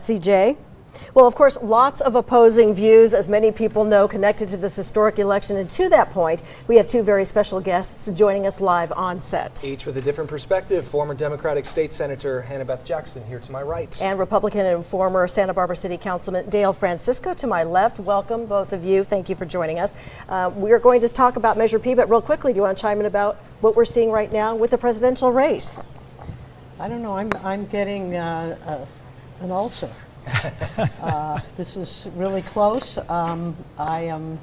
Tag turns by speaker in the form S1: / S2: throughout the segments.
S1: CJ. Well, of course, lots of opposing views, as many people know, connected to this historic election. And to that point, we have two very special guests joining us live on set.
S2: Each with a different perspective. Former Democratic State Senator Hannah-Beth Jackson here to my right.
S1: And Republican and former Santa Barbara City Councilman Dale Francisco to my left. Welcome, both of you. Thank you for joining us. We are going to talk about Measure P, but real quickly, do you want to chime in about what we're seeing right now with the presidential race?
S3: I don't know. I'm getting an ulcer. This is really close. I am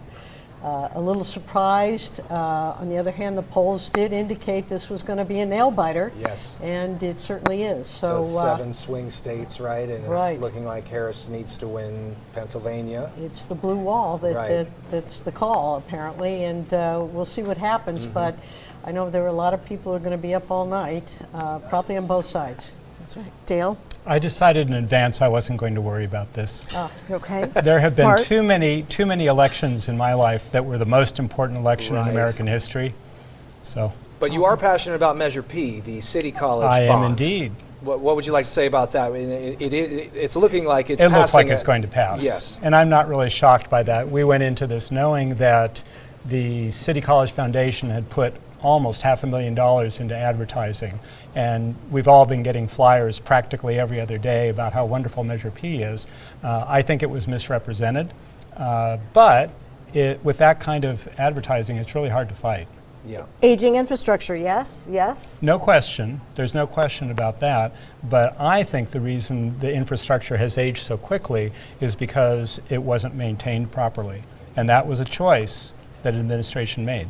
S3: a little surprised. On the other hand, the polls did indicate this was going to be a nail biter.
S2: Yes.
S3: And it certainly is. So
S2: those 7 swing states, right? And
S3: right.
S2: It's looking like Harris needs to win Pennsylvania.
S3: It's the blue wall that's the call, apparently, and we'll see what happens. But I know there are a lot of people who are going to be up all night, probably on both sides.
S1: That's right. Dale?
S4: I decided in advance I wasn't going to worry about this.
S1: Oh, okay.
S4: There have
S1: Smart.
S4: been too many elections in my life that were the most important election in American history. So.
S2: But you are passionate about Measure P, the City College
S4: I
S2: bonds.
S4: am indeed.
S2: What would you like to say about that? I mean, it's looking like it's
S4: It
S2: passing.
S4: looks like it's going to pass.
S2: Yes.
S4: And I'm not really shocked by that. We went into this knowing that the City College Foundation had put almost $500,000 into advertising, and we've all been getting flyers practically every other day about how wonderful Measure P is. I think it was misrepresented, but with that kind of advertising, it's really hard to fight.
S2: Yeah.
S1: Aging infrastructure, yes, yes.
S4: No question. There's no question about that. But I think the reason the infrastructure has aged so quickly is because it wasn't maintained properly, and that was a choice that administration made.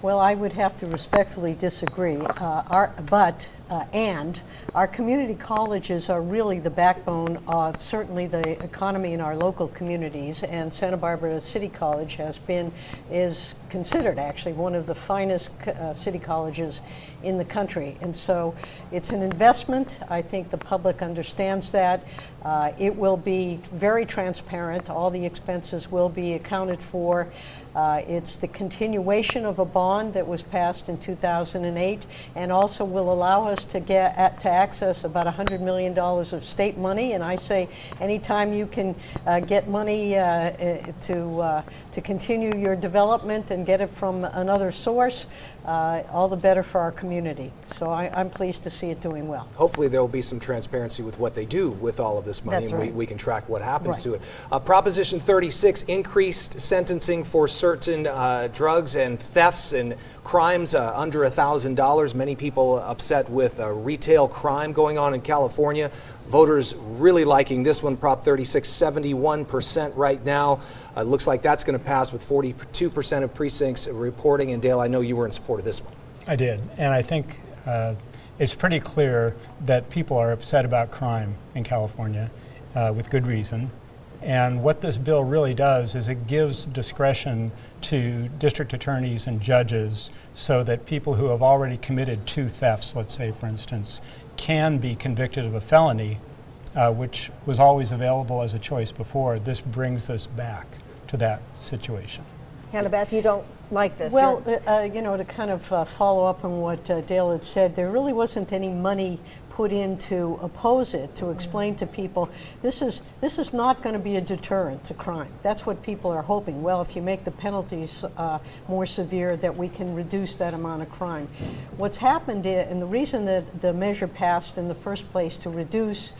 S3: Well, I would have to respectfully disagree, and our community colleges are really the backbone of certainly the economy in our local communities, and Santa Barbara City College is considered actually one of the finest city colleges in the country. And so it's an investment. I think the public understands that. It will be very transparent. All the expenses will be accounted for. It's the continuation of a bond that was passed in 2008, and also will allow us to to access about $100 million of state money. And I say, anytime you can get money to continue your development and get it from another source, all the better for our community. So I'm pleased to see it doing well.
S2: Hopefully there will be some transparency with what they do with all of this money.
S1: That's
S2: and
S1: right.
S2: we can track what happens
S3: Right.
S2: to it. Proposition 36, increased sentencing for certain drugs and thefts and crimes under $1,000. Many people upset with retail crime going on in California. Voters really liking this one. Prop 36, 71% right now. Looks like that's going to pass with 42% of precincts reporting. And Dale, I know you were in support of this one.
S4: I did, and I think it's pretty clear that people are upset about crime in California with good reason. And what this bill really does is it gives discretion to district attorneys and judges so that people who have already committed 2 thefts, let's say for instance, can be convicted of a felony, which was always available as a choice before. This brings us back to that situation.
S1: Hannah-Beth, you don't like this?
S3: Well, you know, to kind of follow up on what Dale had said, there really wasn't any money put in to oppose it, to explain to people this is not going to be a deterrent to crime. That's what people are hoping. Well, if you make the penalties more severe, that we can reduce that amount of crime. What's happened, and the reason that the measure passed in the first place to reduce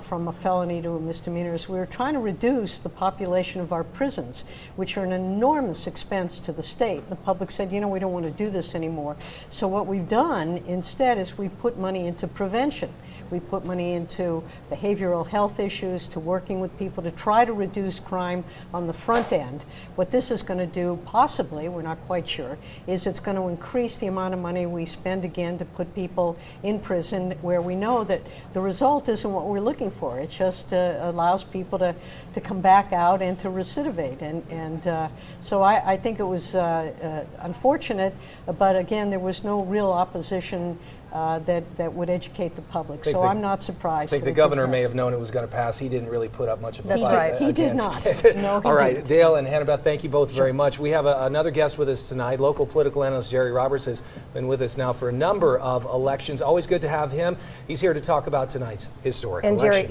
S3: from a felony to a misdemeanor is we were trying to reduce the population of our prisons, which are an enormous expense to the state. The public said, you know, we don't want to do this anymore. So what we've done instead is we put money into prevention. We put money into behavioral health issues, to working with people to try to reduce crime on the front end. What this is going to do, possibly, we're not quite sure, is it's going to increase the amount of money we spend again to put people in prison where we know that the result isn't what we're looking for. It just allows people to come back out and to recidivate. So I think it was unfortunate, but again, there was no real opposition that would educate the public. So I'm not surprised.
S2: I think the governor may have known it was going to pass. He didn't really put up much of a fight.
S1: That's right.
S3: He did not. No, he
S2: All right,
S3: didn't.
S2: Dale and Hannah-Beth, thank you both very much. We have another guest with us tonight. Local political analyst Jerry Roberts has been with us now for a number of elections. Always good to have him. He's here to talk about tonight's historic election.
S1: Jerry,